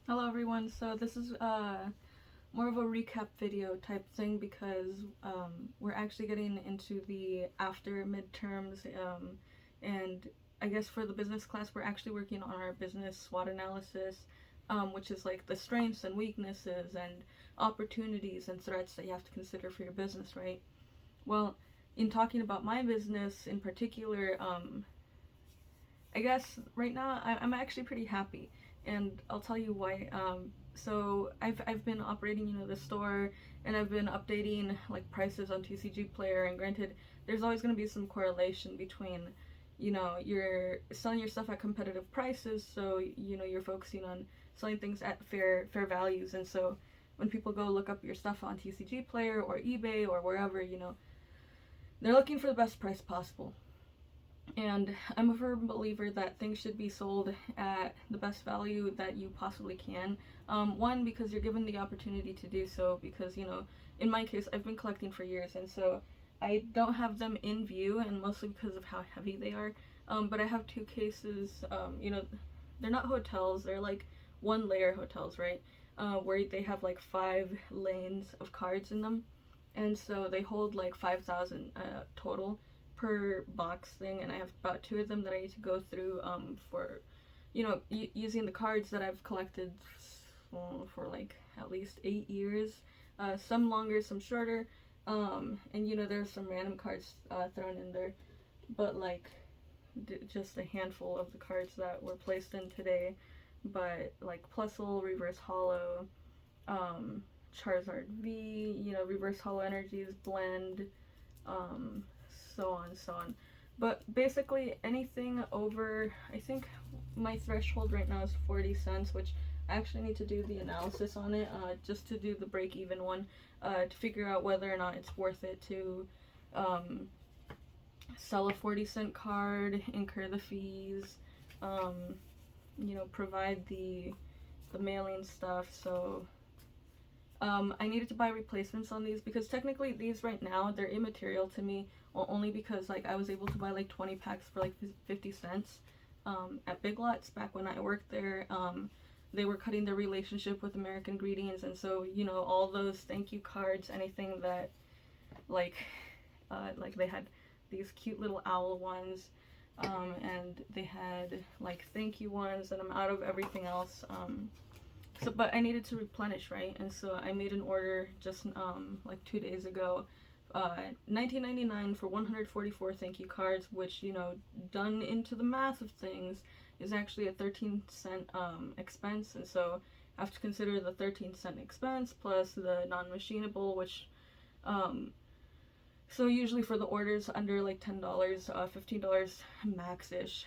Hello everyone, so this is more of a recap video type thing because we're actually getting into the after midterms, and I guess for the business class we're actually working on our business SWOT analysis, which is like the strengths and weaknesses and opportunities and threats that you have to consider for your business, right? Well, in talking about my business in particular, I guess right now I'm actually pretty happy, and I'll tell you why. So I've been operating, the store, and I've been updating like prices on TCG Player. And granted, there's always going to be some correlation between, you're selling your stuff at competitive prices, so you're focusing on selling things at fair values. And so when people go look up your stuff on TCG Player or eBay or wherever, they're looking for the best price possible. And I'm a firm believer that things should be sold at the best value that you possibly can. One, because you're given the opportunity to do so, because, in my case, I've been collecting for years, and so I don't have them in view, and mostly because of how heavy they are. But I have two cases, they're not hotels, they're like one layer hotels, right? Where they have like 5 lanes of cards in them. And so they hold like 5,000 total per box thing, and I have about 2 of them that I need to go through for using the cards that I've collected for like at least 8 years, some longer, some shorter, and there's some random cards thrown in there, but like just a handful of the cards that were placed in today. But like Plusle, Reverse Hollow, um, Charizard V, Reverse Hollow Energies, Blend, um, so on. But basically, anything over, I think my threshold right now is 40 cents, which I actually need to do the analysis on it, just to do the break even one, to figure out whether or not it's worth it to um, sell a 40-cent card, incur the fees, um, provide the mailing stuff. So I needed to buy replacements on these because technically these right now they're immaterial to me, well, only because like I was able to buy like 20 packs for like 50 cents at Big Lots back when I worked there. They were cutting their relationship with American Greetings, and so all those thank you cards, anything that like like they had these cute little owl ones, and they had like thank you ones, and I'm out of everything else. So, but I needed to replenish, right? And so I made an order just like 2 days ago, 19.99 for 144 thank you cards, which done into the math of things is actually a 13-cent expense, and so I have to consider the 13-cent expense plus the non-machinable, which so usually for the orders under like $10, $15 max-ish.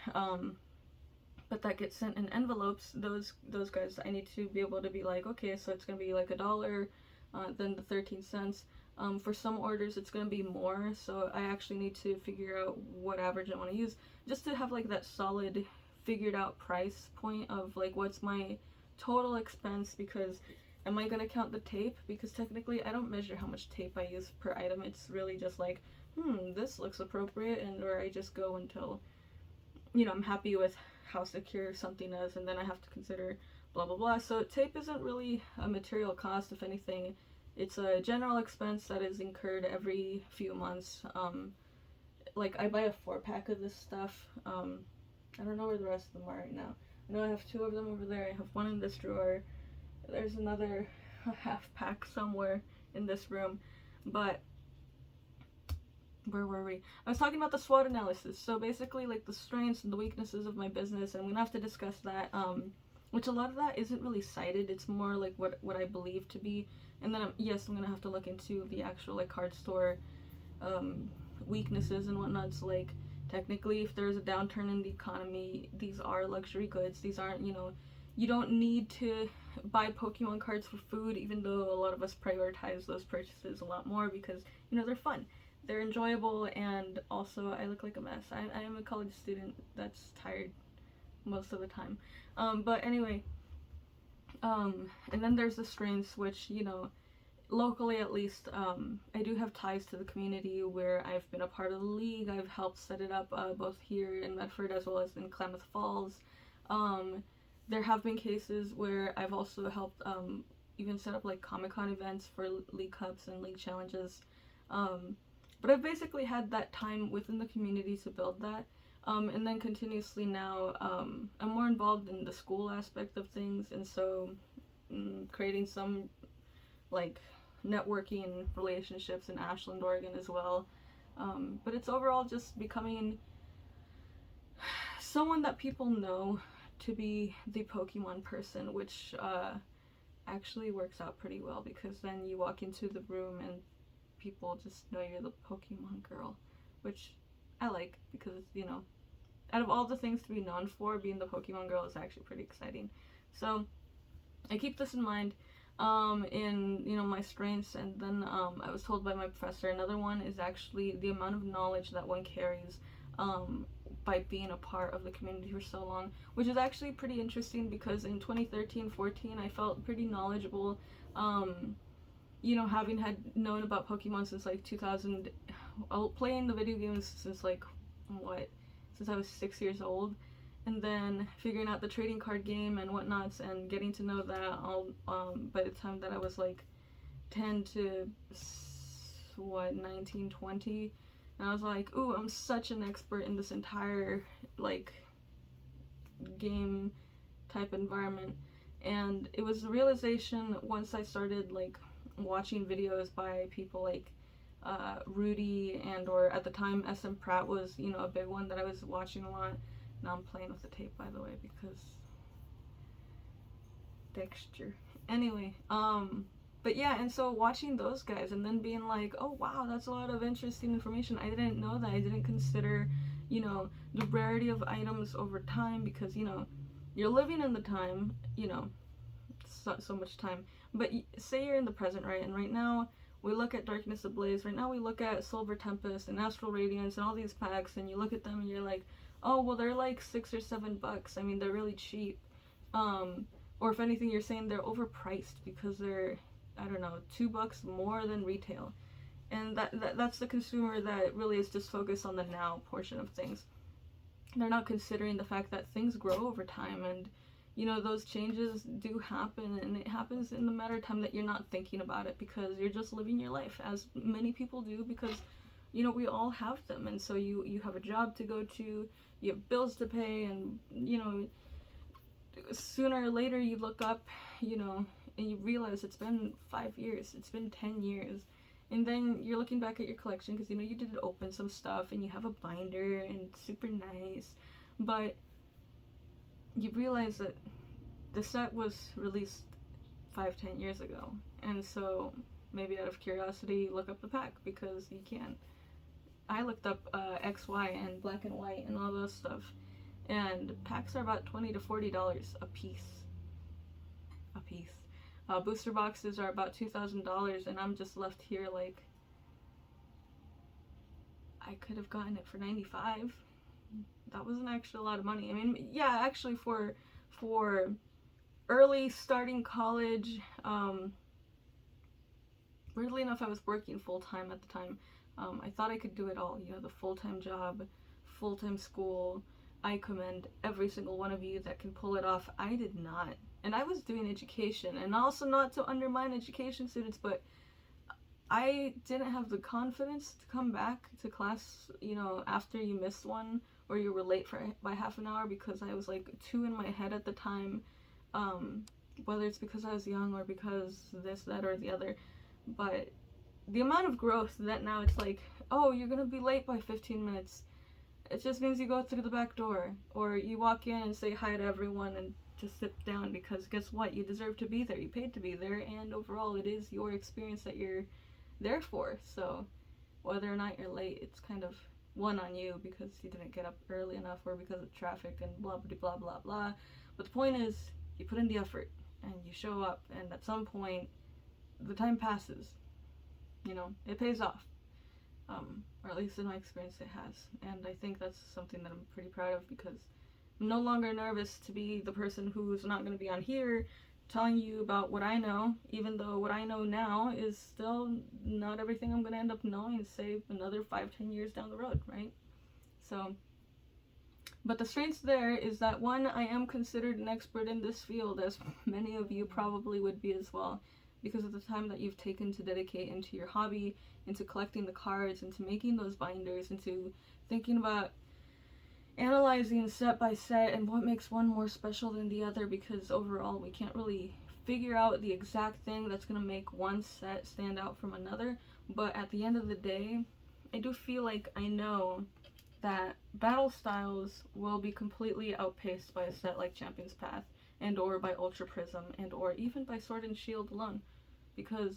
But that gets sent in envelopes. Those guys, I need to be able to be like, okay, so it's gonna be like $1, then the 13 cents. For some orders, it's gonna be more, so I actually need to figure out what average I want to use, just to have like that solid, figured out price point of like what's my total expense. Because am I gonna count the tape? Because technically, I don't measure how much tape I use per item. It's really just like, this looks appropriate, and or I just go until I'm happy with how secure something is, and then I have to consider blah blah blah. So tape isn't really a material cost. If anything, it's a general expense that is incurred every few months. Like I buy a 4-pack of this stuff. I don't know where the rest of them are right now. I know I have 2 of them over there. I have one in this drawer. There's another half pack somewhere in this room. But where were we? I was talking about the SWOT analysis. So basically, like the strengths and the weaknesses of my business, and we're gonna have to discuss that. Which a lot of that isn't really cited. It's more like what I believe to be. And then I'm gonna have to look into the actual like card store weaknesses and whatnot. So like technically, if there's a downturn in the economy, these are luxury goods. These aren't you don't need to buy Pokemon cards for food, even though a lot of us prioritize those purchases a lot more because they're fun, they're enjoyable, and also I look like a mess. I am a college student that's tired most of the time. But anyway, and then there's the strengths, which, locally at least, I do have ties to the community where I've been a part of the league. I've helped set it up both here in Medford as well as in Klamath Falls. there have been cases where I've also helped even set up like Comic-Con events for League Cups and League Challenges. But I've basically had that time within the community to build that. And then continuously now, I'm more involved in the school aspect of things, and so creating some like networking relationships in Ashland, Oregon as well. But it's overall just becoming someone that people know to be the Pokemon person, which actually works out pretty well, because then you walk into the room and people just know you're the Pokemon girl, which I like, because, you know, out of all the things to be known for, being the Pokemon girl is actually pretty exciting. So I keep this in mind in, you know, my strengths. And then I was told by my professor, another one is actually the amount of knowledge that one carries by being a part of the community for so long, which is actually pretty interesting, because in 2013-14 I felt pretty knowledgeable, you know, having had known about Pokemon since like 2000, playing the video games since like since I was 6 years old, and then figuring out the trading card game and whatnots, and getting to know that all by the time that I was like 10 to 19, 20. And I was like, ooh, I'm such an expert in this entire like game type environment. And it was the realization once I started like watching videos by people like Rudy, and or at the time SM Pratt was, you know, a big one that I was watching a lot. Now I'm playing with the tape, by the way, because texture. Anyway, but yeah, and so watching those guys and then being like, oh wow, that's a lot of interesting information. I didn't know that. I didn't consider, you know, the rarity of items over time, because, you know, you're living in the time, you know, so much time. But say you're in the present, right? And right now we look at Darkness Ablaze. Right now we look at Silver Tempest and Astral Radiance and all these packs, and you look at them and you're like, oh well, they're like $6 or $7. I mean, they're really cheap. Or if anything, you're saying they're overpriced because they're, I don't know, $2 more than retail. And that's the consumer that really is just focused on the now portion of things. They're not considering the fact that things grow over time, and, you know, those changes do happen, and it happens in the matter of time that you're not thinking about it, because you're just living your life, as many people do, because, you know, we all have them. And so you have a job to go to, you have bills to pay, and, you know, sooner or later you look up, you know, and you realize it's been 5 years, it's been 10 years, and then you're looking back at your collection, because, you know, you did open some stuff and you have a binder and it's super nice, but you realize that the set was released 5-10 years ago. And so maybe out of curiosity you look up the pack, because you can. I looked up XY and black and white and all those stuff, and packs are about $20 to $40 a piece. Booster boxes are about $2,000, and I'm just left here like, I could have gotten it for $95. That wasn't actually a lot of money. I mean, yeah, actually for early starting college, weirdly enough, I was working full-time at the time. I thought I could do it all, you know, the full-time job, full-time school. I commend every single one of you that can pull it off. I did not. And I was doing education, and also not to undermine education students, but I didn't have the confidence to come back to class, you know, after you missed one or you were late by half an hour, because I was like too in my head at the time, whether it's because I was young or because this, that, or the other. But the amount of growth that now it's like, oh, you're gonna be late by 15 minutes. It just means you go through the back door, or you walk in and say hi to everyone and just sit down, because guess what? You deserve to be there. You paid to be there, and overall it is your experience that you're there for. So whether or not you're late, it's kind of one on you, because you didn't get up early enough, or because of traffic and blah blah blah blah blah. But the point is, you put in the effort and you show up, and at some point the time passes, you know, it pays off, or at least in my experience it has. And I think that's something that I'm pretty proud of, because I'm no longer nervous to be the person who's not going to be on here telling you about what I know, even though what I know now is still not everything I'm going to end up knowing, say, another 5-10 years down the road, right? So But the strengths there is that, one, I am considered an expert in this field, as many of you probably would be as well, because of the time that you've taken to dedicate into your hobby, into collecting the cards, into making those binders, into thinking about analyzing set by set and what makes one more special than the other, because overall we can't really figure out the exact thing that's going to make one set stand out from another. But at the end of the day, I do feel like I know that battle styles will be completely outpaced by a set like Champion's Path, and or by Ultra Prism, and or even by Sword and Shield alone, because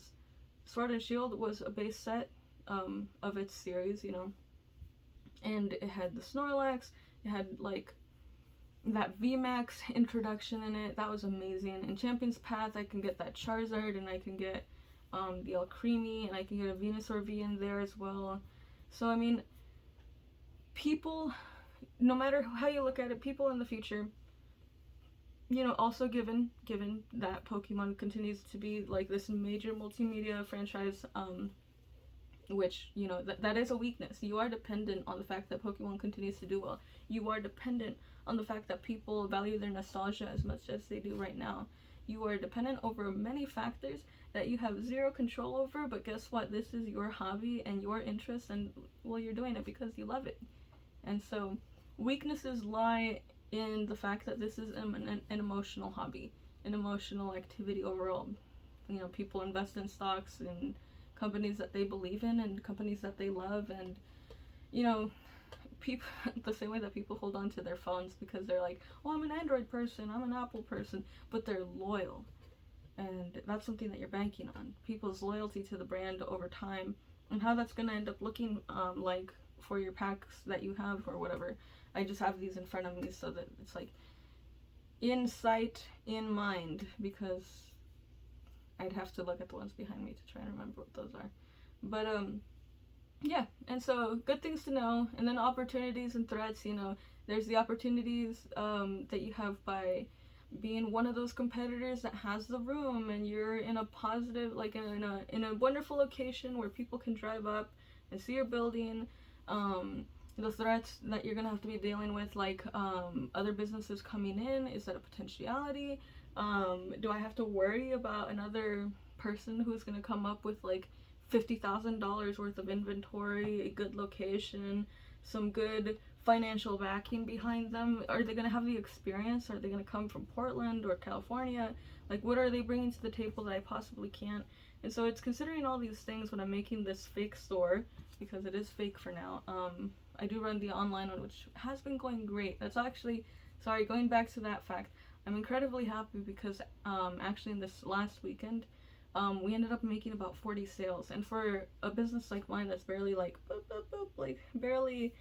Sword and Shield was a base set of its series, you know, and it had the Snorlax, it had like that VMAX introduction in it, that was amazing. In Champion's Path, I can get that Charizard, and I can get the Alcremie, and I can get a Venusaur V in there as well. So I mean, people, no matter how you look at it, people in the future, you know, also given that Pokemon continues to be like this major multimedia franchise, which, you know, that is a weakness. You are dependent on the fact that Pokemon continues to do well. You are dependent on the fact that people value their nostalgia as much as they do right now. You are dependent over many factors that you have zero control over, but guess what? This is your hobby and your interest, and, well, you're doing it because you love it. And so weaknesses lie in the fact that this is an emotional hobby, an emotional activity overall. You know, people invest in stocks and companies that they believe in and companies that they love, and, you know, people, the same way that people hold on to their phones because they're like, oh, I'm an Android person, I'm an Apple person, but they're loyal. And that's something that you're banking on, people's loyalty to the brand over time, and how that's going to end up looking like for your packs that you have or whatever. I just have these in front of me so that it's like in sight, in mind, because I'd have to look at the ones behind me to try and remember what those are. But yeah, and so good things to know. And then opportunities and threats, you know, there's the opportunities that you have by being one of those competitors that has the room, and you're in a positive, like in a wonderful location where people can drive up and see your building. The threats that you're gonna have to be dealing with, like other businesses coming in, is that a potentiality? Do I have to worry about another person who's gonna come up with like $50,000 worth of inventory, a good location, some good financial backing behind them? Are they gonna have the experience? Are they gonna come from Portland or California? Like, what are they bringing to the table that I possibly can't? And so it's considering all these things when I'm making this fake store, because it is fake for now. I do run the online one, which has been going great. That's actually, sorry, going back to that fact, I'm incredibly happy because actually in this last weekend, we ended up making about 40 sales. And for a business like mine that's barely like, boop, boop, boop, like barely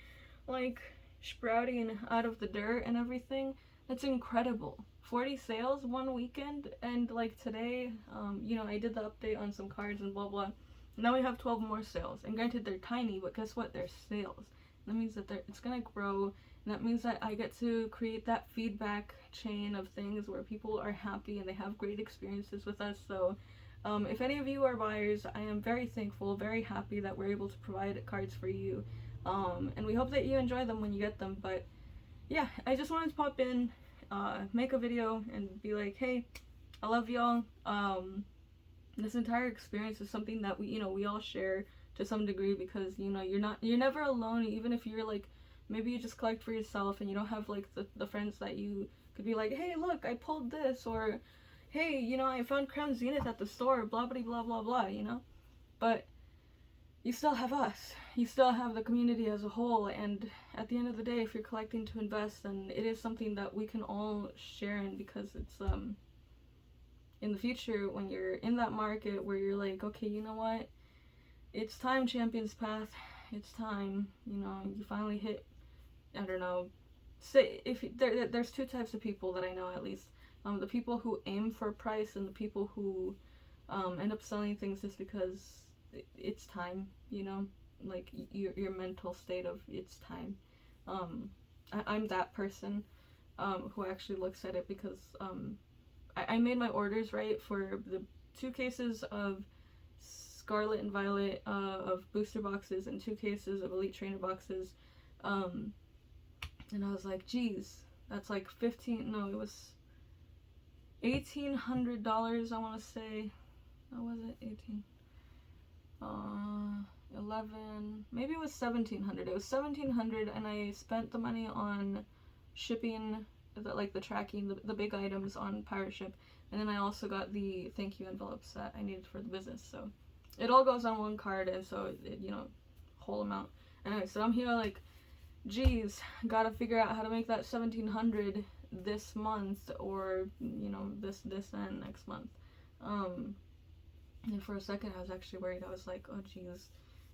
like sprouting out of the dirt and everything, that's incredible. 40 sales one weekend, and like today, you know, I did the update on some cards and blah blah. Now we have 12 more sales, and granted they're tiny, but guess what? They're sales. That means that it's gonna grow, and that means that I get to create that feedback chain of things where people are happy and they have great experiences with us. So if any of you are buyers, I am very thankful, very happy that we're able to provide cards for you, and we hope that you enjoy them when you get them. But yeah, I just wanted to pop in, make a video and be like, hey, I love y'all. This entire experience is something that we all share to some degree, because you're never alone. Even if you're like, maybe you just collect for yourself and you don't have like the friends that you could be like, hey, look, I pulled this, or hey, I found Crown Zenith at the store, blah blah blah blah blah, but you still have us, you still have the community as a whole. And at the end of the day, if you're collecting to invest, then it is something that we can all share in, because it's in the future, when you're in that market where you're like, okay, you know what, it's time, Champion's Path, it's time, you finally hit, I don't know, say, if there's two types of people that I know, at least, the people who aim for a price, and the people who end up selling things just because it's time, like your mental state of it's time. I'm that person who actually looks at it, because I made my orders right for the 2 cases of Scarlet and Violet of booster boxes and 2 cases of Elite Trainer boxes And I was like, geez, that's like it was $1,800, I want to say. How was it? 18. 11. Maybe it was 1,700. It was 1,700, and I spent the money on shipping, the tracking, the big items on Pirate Ship. And then I also got the thank you envelopes that I needed for the business. So it all goes on one card, and so whole amount. Anyway, so I'm here like, geez, gotta figure out how to make that 1,700 this month, or this and next month. And for a second I was actually worried. I was like, oh geez,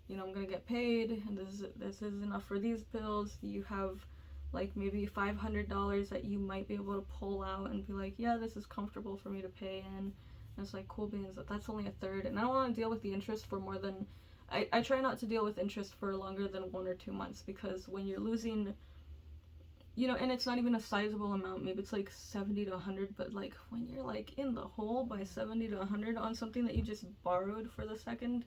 I'm gonna get paid, and this is enough for these bills. You have like maybe $500 that you might be able to pull out and be like, yeah, this is comfortable for me to pay in. And it's like, cool beans, that's only a third, and I don't want to deal with the interest for more than, I try not to deal with interest for longer than 1 or 2 months, because when you're losing, and it's not even a sizable amount, maybe it's like 70 to 100, but like when you're like in the hole by 70 to 100 on something that you just borrowed for the second,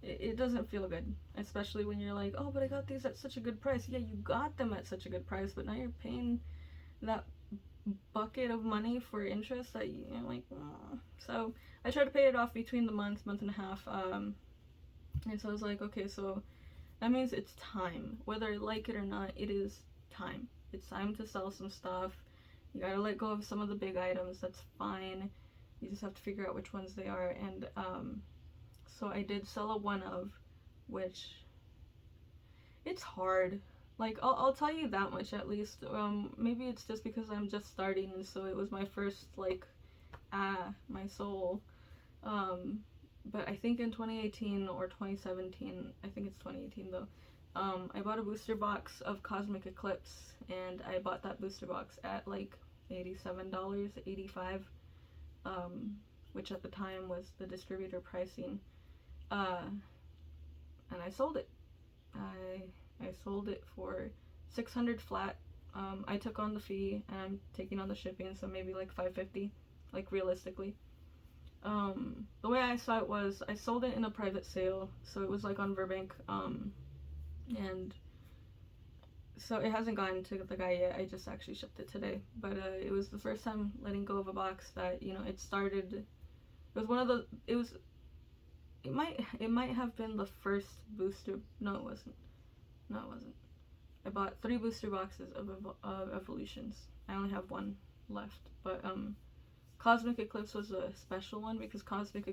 it doesn't feel good, especially when you're like, oh, but I got these at such a good price. Yeah, you got them at such a good price, but now you're paying that bucket of money for interest that you're like, oh. So I try to pay it off between the month and a half, and so I was like, okay, so that means it's time. Whether I like it or not, it is time. It's time to sell some stuff. You gotta let go of some of the big items, that's fine. You just have to figure out which ones they are, and so I did sell a one of, which, it's hard. Like, I'll tell you that much at least. Maybe it's just because I'm just starting, and so it was my first, like, my soul. But I think in 2018 or 2017, I think it's 2018 though, I bought a booster box of Cosmic Eclipse, and I bought that booster box at like $87, $85, which at the time was the distributor pricing. And I sold it. I sold it for $600 flat. I took on the fee, and I'm taking on the shipping, so maybe like $550, like realistically. The way I saw it was, I sold it in a private sale, so it was like on Burbank, and so it hasn't gotten to the guy yet. I just actually shipped it today, but it was the first time letting go of a box that, it started, it was one of the, it might have been the first booster, no it wasn't, I bought 3 booster boxes of Evolutions. I only have 1 left, but Cosmic Eclipse was a special one, because Cosmic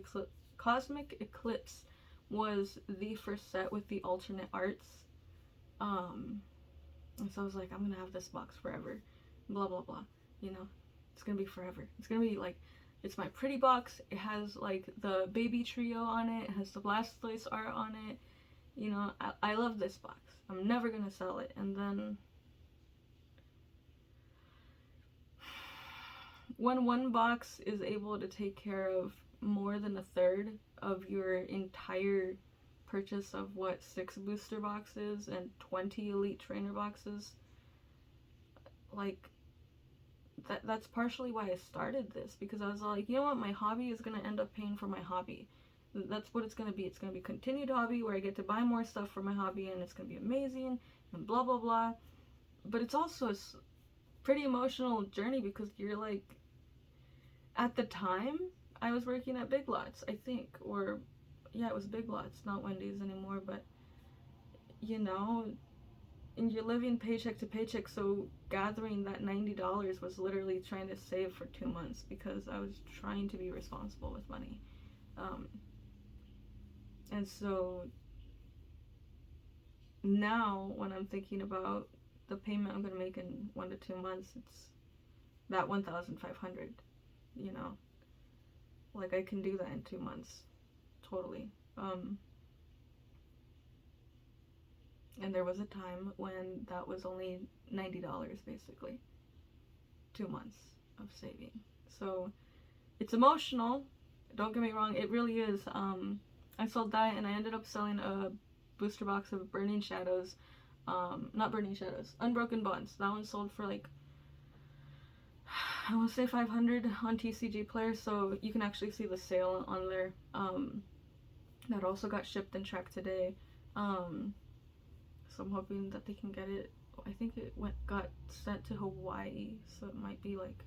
Eclipse was the first set with the alternate arts, and so I was like, I'm gonna have this box forever, blah blah blah, it's gonna be forever. It's gonna be like, it's my pretty box. It has like the baby trio on it. It has the Blastoise art on it. I love this box. I'm never gonna sell it. And then when one box is able to take care of more than a third of your entire purchase of 6 booster boxes and 20 elite trainer boxes, like, that's partially why I started this, because I was like, you know what, my hobby is going to end up paying for my hobby. That's what it's going to be. It's going to be continued hobby where I get to buy more stuff for my hobby, and it's going to be amazing and blah blah blah. But it's also a pretty emotional journey, because you're like, at the time I was working at Big Lots, I think, or yeah, it was Big Lots, not Wendy's anymore, but and you're living paycheck to paycheck, so gathering that $90 was literally trying to save for 2 months, because I was trying to be responsible with money. And so now when I'm thinking about the payment I'm going to make in 1 to 2 months, it's that $1,500, like, I can do that in 2 months, totally. And there was a time when that was only $90, basically. 2 months of saving. So it's emotional, don't get me wrong, it really is. I sold that, and I ended up selling a booster box of Burning Shadows, not Burning Shadows, Unbroken Bonds. That one sold for like, I want to say $500 on TCG Player, so you can actually see the sale on there. That also got shipped and tracked today. So I'm hoping that they can get it I think it got sent to Hawaii, so it might be like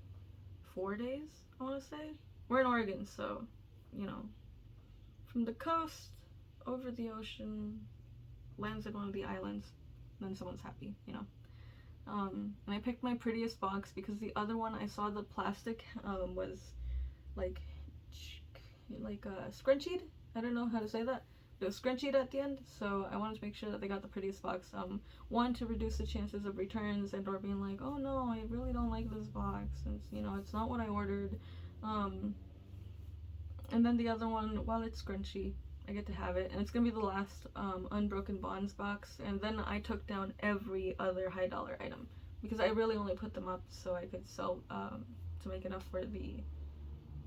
4 days, I want to say. We're in Oregon, so, you know, from the coast over the ocean, lands in one of the islands, then someone's happy, you know. And I picked my prettiest box because the other one, I saw the plastic was like scrunchied. I don't know how to say that. It was scrunchied at the end, so I wanted to make sure that they got the prettiest box. One, to reduce the chances of returns and or being like, oh no, I really don't like this box, and you know, it's not what I ordered. And then the other one, while it's scrunchy, I get to have it, and it's gonna be the last Unbroken Bonds box. And then I took down every other high dollar item because I really only put them up so I could sell to make enough for the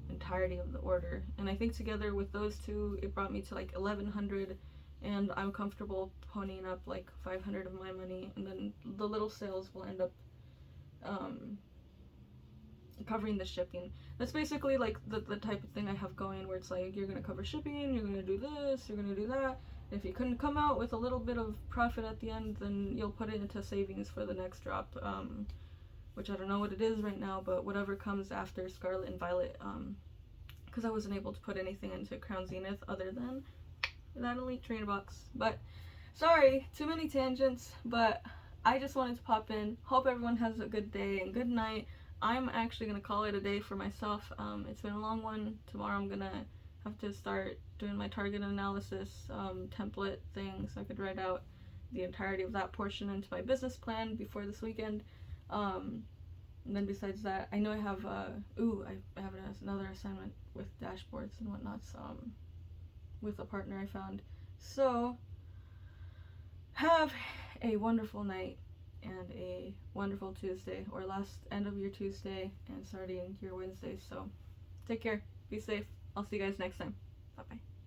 entirety of the order. And I think together with those two, it brought me to like 1,100, and I'm comfortable ponying up like 500 of my money, and then the little sales will end up covering the shipping. That's basically like the type of thing I have going, where it's like, you're gonna cover shipping, you're gonna do this, you're gonna do that. If you couldn't come out with a little bit of profit at the end, then you'll put it into savings for the next drop, which I don't know what it is right now, but whatever comes after Scarlet and Violet, because I wasn't able to put anything into Crown Zenith other than that Elite Trainer box. But sorry, too many tangents, but I just wanted to pop in. Hope everyone has a good day and good night. I'm actually gonna call it a day for myself. It's been a long one. Tomorrow I'm gonna have to start doing my target analysis template thing, so I could write out the entirety of that portion into my business plan before this weekend. And then besides that, I know I have I have another assignment with dashboards and whatnot, with a partner I found. So have a wonderful night and a wonderful Tuesday, or last end of your Tuesday and starting your Wednesday. So take care, be safe. I'll see you guys next time. Bye bye.